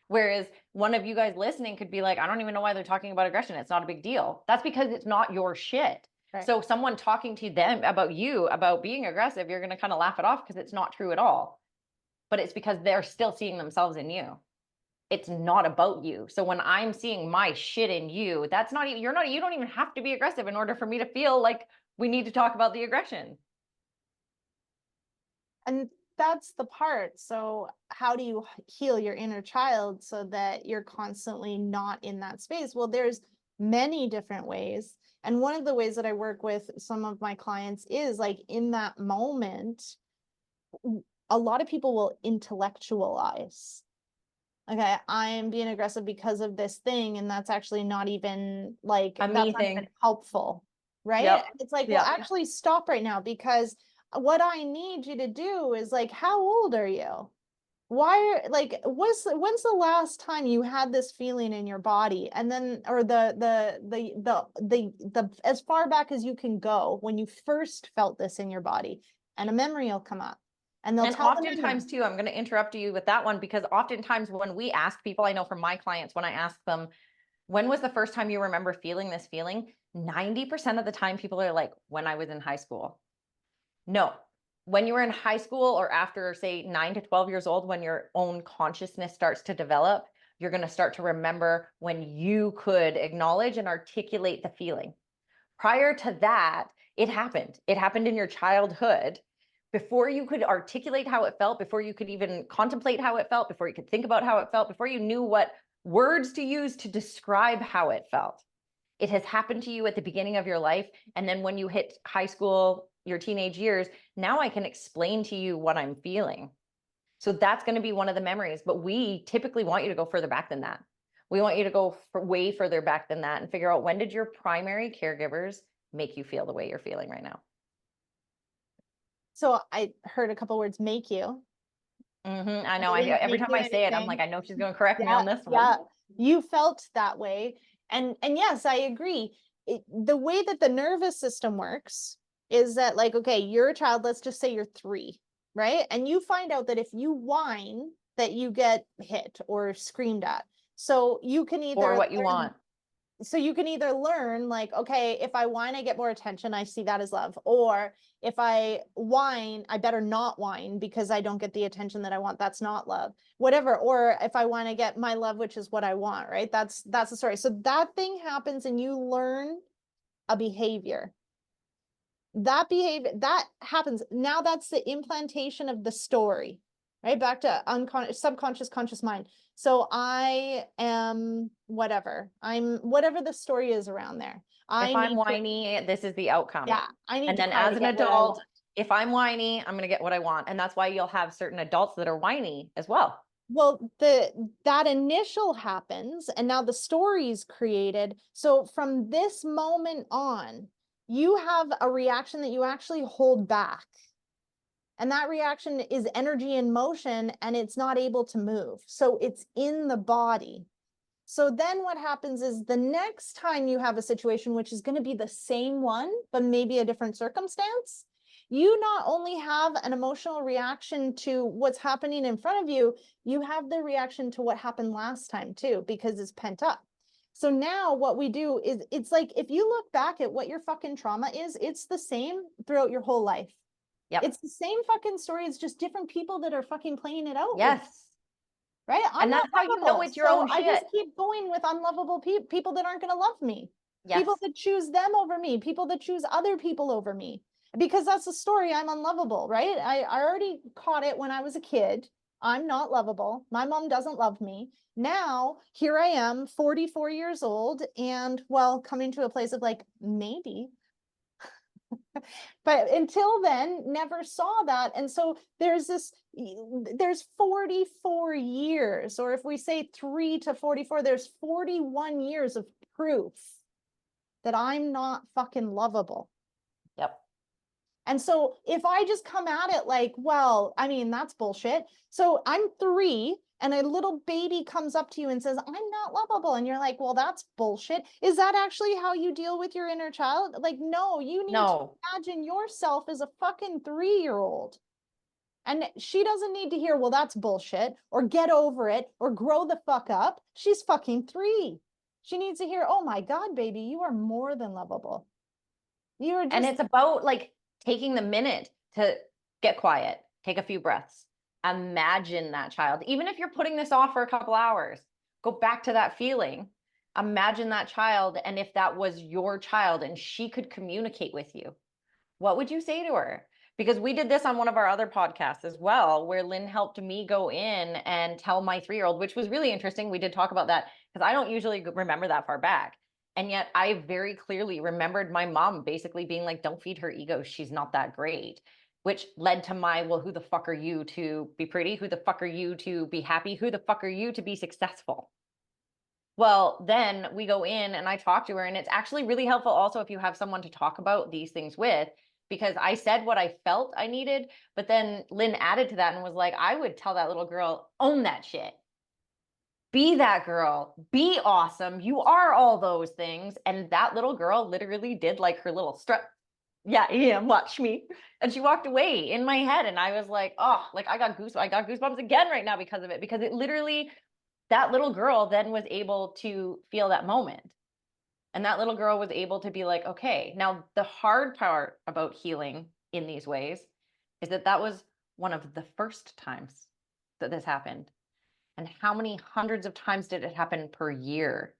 [SPEAKER 2] Whereas one of you guys listening could be like, I don't even know why they're talking about aggression. It's not a big deal. That's because it's not your shit. Right. So someone talking to them about you, about being aggressive, you're going to kind of laugh it off because it's not true at all. But it's because they're still seeing themselves in you. It's not about you. So when I'm seeing my shit in you, that's not even, you don't even have to be aggressive in order for me to feel like we need to talk about the aggression.
[SPEAKER 1] And that's the part. So how do you heal your inner child so that you're constantly not in that space? Well, there's many different ways. And one of the ways that I work with some of my clients is like in that moment, a lot of people will intellectualize. Okay, I'm being aggressive because of this thing, and that's actually not even like that's not even helpful, right? Yep. It's like, well, actually stop right now, because what I need you to do is like, how old are you? Why, like, when's the last time you had this feeling in your body? And then, or the as far back as you can go when you first felt this in your body, and a memory will come up. And they'll
[SPEAKER 2] And
[SPEAKER 1] tell them anyway.
[SPEAKER 2] oftentimes too, I'm going to interrupt you with that one, because oftentimes when we ask people, I know from my clients, when I ask them, when was the first time you remember feeling this feeling? 90% of the time people are like, when I was in high school. No, when you were in high school or after, say, 9 to 12 years old, when your own consciousness starts to develop, you're going to start to remember when you could acknowledge and articulate the feeling. Prior to that, it happened. It happened in your childhood. Before you could articulate how it felt, before you could even contemplate how it felt, before you could think about how it felt, before you knew what words to use to describe how it felt. It has happened to you at the beginning of your life. And then when you hit high school, your teenage years, now I can explain to you what I'm feeling. So that's going to be one of the memories. But we typically want you to go further back than that. We want you to go way further back than that and figure out, when did your primary caregivers make you feel the way you're feeling right now?
[SPEAKER 1] So I heard a couple words, make you.
[SPEAKER 2] I know.
[SPEAKER 1] They didn't
[SPEAKER 2] Every
[SPEAKER 1] make
[SPEAKER 2] time
[SPEAKER 1] you
[SPEAKER 2] I say it, I'm
[SPEAKER 1] anything.
[SPEAKER 2] like, I know she's going to correct me
[SPEAKER 1] Yeah,
[SPEAKER 2] on this
[SPEAKER 1] yeah.
[SPEAKER 2] one.
[SPEAKER 1] You felt that way. And yes, I agree. The way that the nervous system works is that, like, okay, you're a child, let's just say you're 3, right? And you find out that if you whine, that you get hit or screamed at. So you can
[SPEAKER 2] Or
[SPEAKER 1] either
[SPEAKER 2] what you
[SPEAKER 1] learn
[SPEAKER 2] want.
[SPEAKER 1] so you can either learn, like, okay, if I whine, I get more attention, I see that as love. Or if I whine, I better not whine because I don't get the attention that I want. That's not love. Whatever. Or if I whine, I get my love, which is what I want, right? That's the story. So that thing happens and you learn a behavior. That behavior that happens. Now that's the implantation of the story, right? Back to unconscious, subconscious, conscious mind. So I am whatever. I'm whatever the story is around there.
[SPEAKER 2] If
[SPEAKER 1] I
[SPEAKER 2] I'm
[SPEAKER 1] need to,
[SPEAKER 2] whiny, this is the outcome.
[SPEAKER 1] yeah, I need
[SPEAKER 2] And
[SPEAKER 1] to
[SPEAKER 2] then
[SPEAKER 1] cry
[SPEAKER 2] as
[SPEAKER 1] to
[SPEAKER 2] an
[SPEAKER 1] get what I
[SPEAKER 2] adult,
[SPEAKER 1] want.
[SPEAKER 2] if I'm whiny, I'm going to get what I want. And that's why you'll have certain adults that are whiny as well.
[SPEAKER 1] Well, that initial happens and now the story's created. So from this moment on, you have a reaction that you actually hold back. And that reaction is energy in motion and it's not able to move. So it's in the body. So then what happens is the next time you have a situation, which is going to be the same one, but maybe a different circumstance, you not only have an emotional reaction to what's happening in front of you, you have the reaction to what happened last time too, because it's pent up. So now what we do is, it's like, if you look back at what your fucking trauma is, it's the same throughout your whole life.
[SPEAKER 2] Yep.
[SPEAKER 1] It's the same fucking story. It's just different people that are fucking playing it out.
[SPEAKER 2] Yes.
[SPEAKER 1] Right? I'm
[SPEAKER 2] And
[SPEAKER 1] not
[SPEAKER 2] that's how you know
[SPEAKER 1] lovable.
[SPEAKER 2] it's your
[SPEAKER 1] So
[SPEAKER 2] own
[SPEAKER 1] I
[SPEAKER 2] shit.
[SPEAKER 1] just keep going with unlovable people that aren't going to love me.
[SPEAKER 2] Yes.
[SPEAKER 1] People that choose them over me, people that choose other people over me. Because that's the story. I'm unlovable, right? I already caught it when I was a kid. I'm not lovable. My mom doesn't love me. Now, here I am, 44 years old, and well, coming to a place of like, maybe. But until then, never saw that. And so there's 44 years, or if we say 3 to 44, there's 41 years of proof that I'm not fucking lovable.
[SPEAKER 2] Yep.
[SPEAKER 1] And so if I just come at it like, well, I mean, that's bullshit. So I'm 3 and a little baby comes up to you and says, I'm not lovable. And you're like, well, that's bullshit. Is that actually how you deal with your inner child? Like, no, you need to imagine yourself as a fucking 3-year-old. And she doesn't need to hear, well, that's bullshit, or get over it, or grow the fuck up. She's fucking 3. She needs to hear, oh my God, baby, you are more than lovable. You are just.
[SPEAKER 2] And it's about like taking the minute to get quiet, take a few breaths, imagine that child. Even if you're putting this off for a couple hours, go back to that feeling. Imagine that child. And if that was your child and she could communicate with you, what would you say to her? Because we did this on one of our other podcasts as well, where Lynn helped me go in and tell my 3-year-old, which was really interesting. We did talk about that because I don't usually remember that far back. And yet I very clearly remembered my mom basically being like, don't feed her ego. She's not that great, which led to my, well, who the fuck are you to be pretty? Who the fuck are you to be happy? Who the fuck are you to be successful? Well, then we go in and I talk to her, and it's actually really helpful also if you have someone to talk about these things with, because I said what I felt I needed, but then Lynn added to that and was like, I would tell that little girl, own that shit. Be that girl, be awesome. You are all those things. And that little girl literally did like her little strut, Yeah, Ian, watch me. And she walked away in my head. And I was like, oh, like I got goosebumps again right now because of it. Because it literally, that little girl then was able to feel that moment. And that little girl was able to be like, okay, now the hard part about healing in these ways is that that was one of the first times that this happened. And how many hundreds of times did it happen per year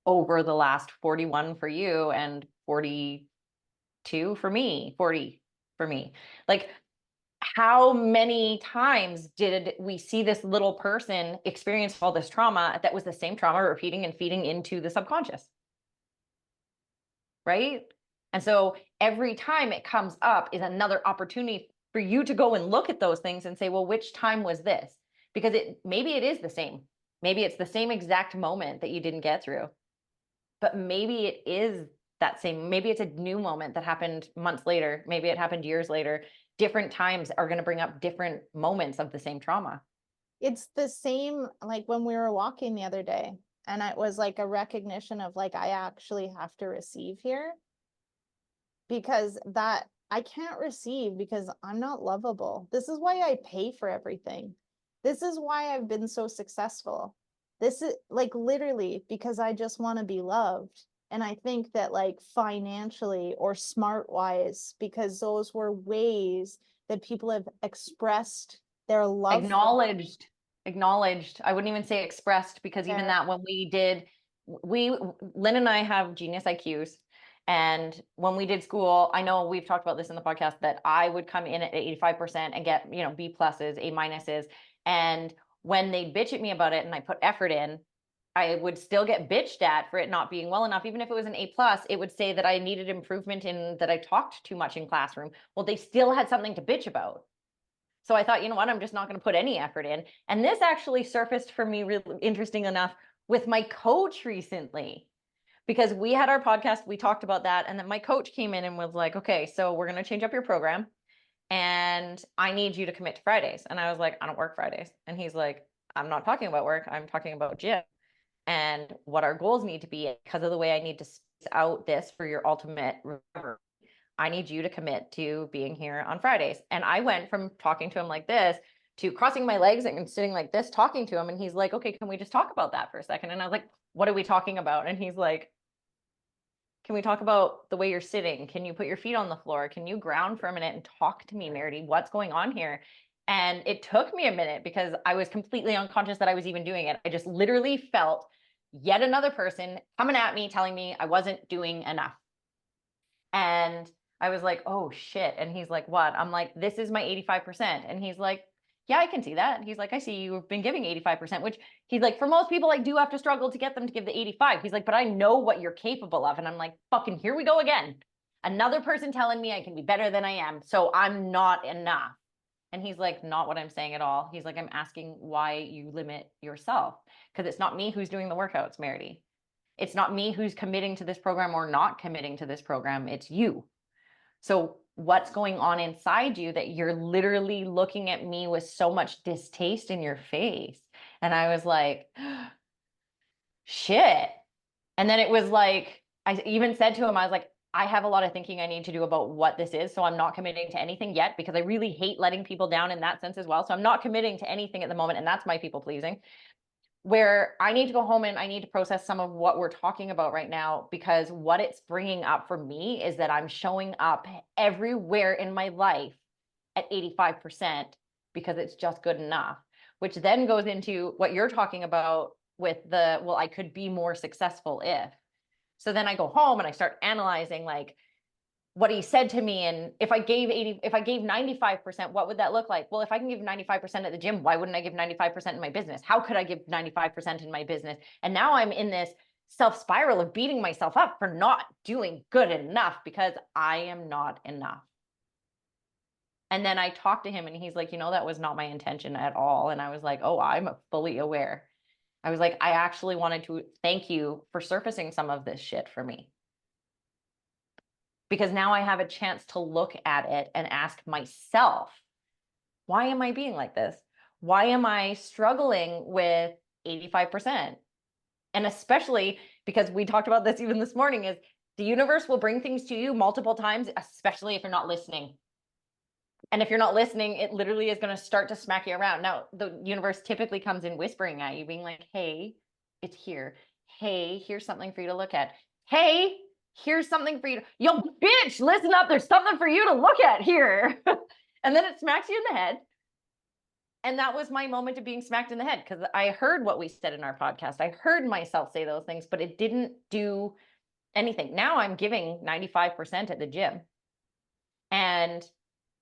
[SPEAKER 2] over the last 41 for you and 42 for me, 40 for me? Like, how many times did we see this little person experience all this trauma that was the same trauma repeating and feeding into the subconscious? Right? And so every time it comes up is another opportunity for you to go and look at those things and say, well, which time was this? Because maybe it is the same. Maybe it's the same exact moment that you didn't get through. But maybe it is that same, maybe it's a new moment that happened months later. Maybe it happened years later. Different times are going to bring up different moments of the same trauma.
[SPEAKER 1] It's the same like when we were walking the other day, and it was like a recognition of like, I actually have to receive here, because that I can't receive because I'm not lovable. This is why I pay for everything. This is why I've been so successful. This is like literally because I just want to be loved. And I think that like financially or smart wise, because those were ways that people have expressed their love.
[SPEAKER 2] Acknowledged. I wouldn't even say expressed, because even that, when Lynn and I have genius IQs. And when we did school, I know we've talked about this in the podcast, that I would come in at 85% and get, B pluses, A minuses. And when they bitch at me about it and I put effort in, I would still get bitched at for it not being well enough. Even if it was an A plus, it would say that I needed improvement in that I talked too much in classroom. Well, they still had something to bitch about. So I thought, you know what, I'm just not going to put any effort in. And this actually surfaced for me, really interesting enough, with my coach recently, because we had our podcast, we talked about that. And then my coach came in and was like, okay, so we're going to change up your program and I need you to commit to Fridays. And I was like, I don't work Fridays. And he's like, I'm not talking about work. I'm talking about gym and what our goals need to be, because of the way I need to space out this for your ultimate recovery. I need you to commit to being here on Fridays. And I went from talking to him like this to crossing my legs and sitting like this, talking to him. And he's like, okay, can we just talk about that for a second? And I was like, what are we talking about? And he's like, can we talk about the way you're sitting? Can you put your feet on the floor? Can you ground for a minute and talk to me, Meridee? What's going on here? And it took me a minute because I was completely unconscious that I was even doing it. I just literally felt yet another person coming at me, telling me I wasn't doing enough. And I was like, oh shit. And he's like, what? I'm like, this is my 85%. And he's like, yeah, I can see that. He's like, I see you've been giving 85%, which he's like, for most people, I do have to struggle to get them to give the 85. He's like, but I know what you're capable of. And I'm like, fucking, here we go again. Another person telling me I can be better than I am. So I'm not enough. And he's like, not what I'm saying at all. He's like, I'm asking why you limit yourself. Because it's not me who's doing the workouts, Meridee. It's not me who's committing to this program or not committing to this program. It's you. So what's going on inside you that you're literally looking at me with so much distaste in your face? And I was like, shit. And then it was like, I even said to him, I was like, I have a lot of thinking I need to do about what this is. So I'm not committing to anything yet, because I really hate letting people down in that sense as well. So I'm not committing to anything at the moment. And that's my people pleasing, where I need to go home and I need to process some of what we're talking about right now, because what it's bringing up for me is that I'm showing up everywhere in my life at 85% because it's just good enough, which then goes into what you're talking about with the, well, I could be more successful if. So then I go home and I start analyzing like what he said to me. And if I gave 95%, what would that look like? Well, if I can give 95% at the gym, why wouldn't I give 95% in my business? How could I give 95% in my business? And now I'm in this self spiral of beating myself up for not doing good enough, because I am not enough. And then I talked to him and he's like, that was not my intention at all. And I was like, oh, I'm fully aware. I was like, I actually wanted to thank you for surfacing some of this shit for me, because now I have a chance to look at it and ask myself, why am I being like this? Why am I struggling with 85%? And especially because we talked about this even this morning, is The universe will bring things to you multiple times, especially if you're not listening. And if you're not listening, it literally is going to start to smack you around. Now, the universe typically comes in whispering at you, being like, hey, it's here. Hey, here's something for you to look at. Hey, here's something for you to, yo, bitch, listen up. There's something for you to look at here. And then it smacks you in the head. And that was my moment of being smacked in the head, because I heard what we said in our podcast. I heard myself say those things, but it didn't do anything. Now I'm giving 95% at the gym, and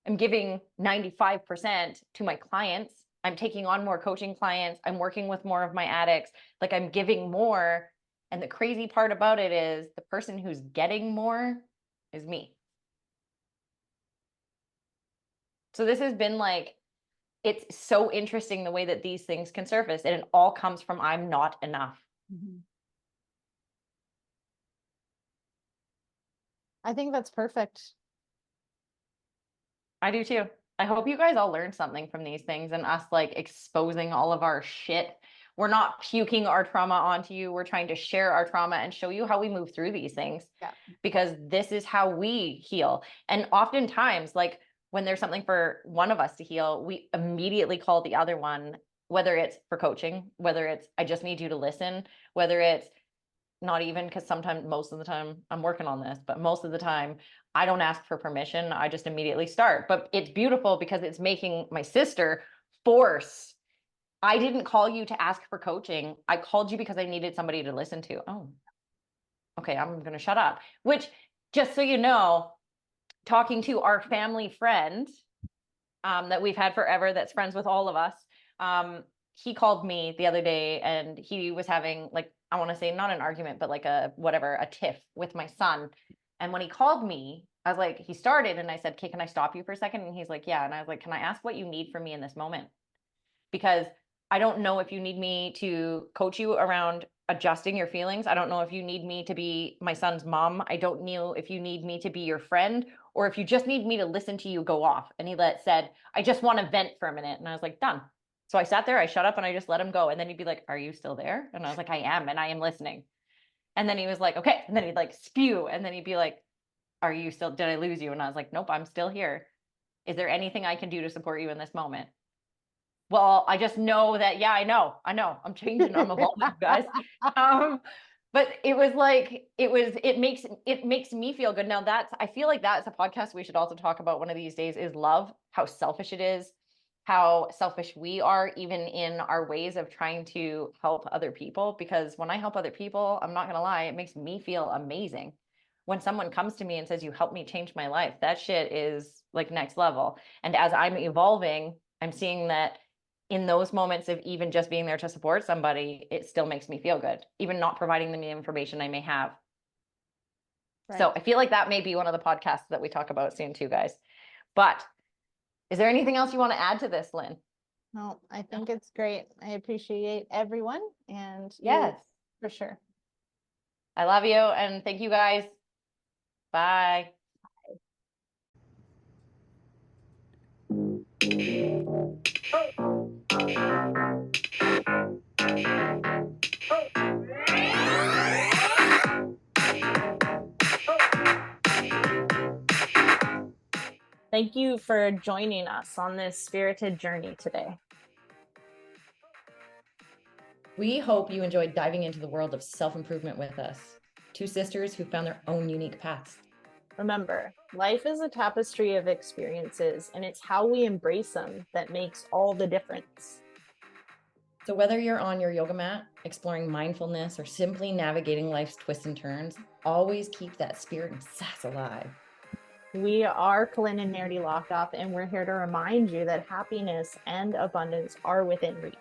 [SPEAKER 2] I'm giving 95% to my clients. I'm taking on more coaching clients. I'm working with more of my addicts. Like, I'm giving more. And the crazy part about it is the person who's getting more is me. So this has been like, it's so interesting the way that these things can surface, and it all comes from I'm not enough.
[SPEAKER 1] Mm-hmm. I think that's perfect.
[SPEAKER 2] I do too. I hope you guys all learned something from these things and us like exposing all of our shit. We're not puking our trauma onto you. We're trying to share our trauma and show you how we move through these things.
[SPEAKER 1] Yeah.
[SPEAKER 2] Because this is how we heal. And oftentimes, like, when there's something for one of us to heal, we immediately call the other one, whether it's for coaching, whether it's I just need you to listen, whether it's not even, because sometimes, most of the time I'm working on this, but most of the time I don't ask for permission. I just immediately start. But it's beautiful because it's making my sister force. I didn't call you to ask for coaching. I called you because I needed somebody to listen to. Oh, okay, I'm going to shut up. Which, just so you know, talking to our family friend that we've had forever, that's friends with all of us, he called me the other day, and he was having, like, I want to say not an argument, but like a tiff with my son. And when he called me, I was like, he started, and I said, okay, can I stop you for a second? And he's like, yeah. And I was like, can I ask what you need from me in this moment? Because I don't know if you need me to coach you around adjusting your feelings. I don't know if you need me to be my son's mom. I don't know if you need me to be your friend, or if you just need me to listen to you go off. And he said, I just want to vent for a minute. And I was like, done. So I sat there, I shut up, and I just let him go. And then he'd be like, are you still there? And I was like, I am, and I am listening. And then he was like, okay. And then he'd like spew. And then he'd be like, are you still, did I lose you? And I was like, nope, I'm still here. Is there anything I can do to support you in this moment? Well, I just know that, yeah, I know, I'm changing, I'm evolving, guys. But it was like, it makes me feel good. Now I feel like that's a podcast we should also talk about one of these days, is love, how selfish it is, how selfish we are, even in our ways of trying to help other people. Because when I help other people, I'm not going to lie, it makes me feel amazing. When someone comes to me and says, you helped me change my life, that shit is like next level. And as I'm evolving, I'm seeing that in those moments of even just being there to support somebody, it still makes me feel good, even not providing them the information I may have. Right. So I feel like that may be one of the podcasts that we talk about soon too, guys. But is there anything else you want to add to this, Lynn?
[SPEAKER 1] No, I think it's great. I appreciate everyone, and
[SPEAKER 2] yes,
[SPEAKER 1] for sure.
[SPEAKER 2] I love you, and thank you guys. Bye.
[SPEAKER 1] Thank you for joining us on this spirited journey today.
[SPEAKER 2] We hope you enjoyed diving into the world of self-improvement with us. Two sisters who found their own unique paths.
[SPEAKER 1] Remember, life is a tapestry of experiences, and it's how we embrace them that makes all the difference.
[SPEAKER 2] So whether you're on your yoga mat, exploring mindfulness, or simply navigating life's twists and turns, always keep that spirit and sass alive.
[SPEAKER 1] We are Colin and Meridee Lockoff, and we're here to remind you that happiness and abundance are within reach.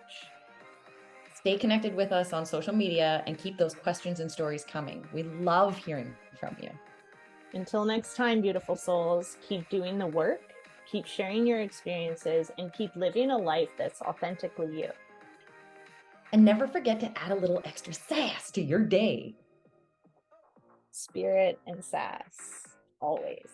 [SPEAKER 2] Stay connected with us on social media and keep those questions and stories coming. We love hearing from you.
[SPEAKER 1] Until next time, beautiful souls, keep doing the work, keep sharing your experiences, and keep living a life that's authentically you.
[SPEAKER 2] And never forget to add a little extra sass to your day.
[SPEAKER 1] Spirit and sass, always.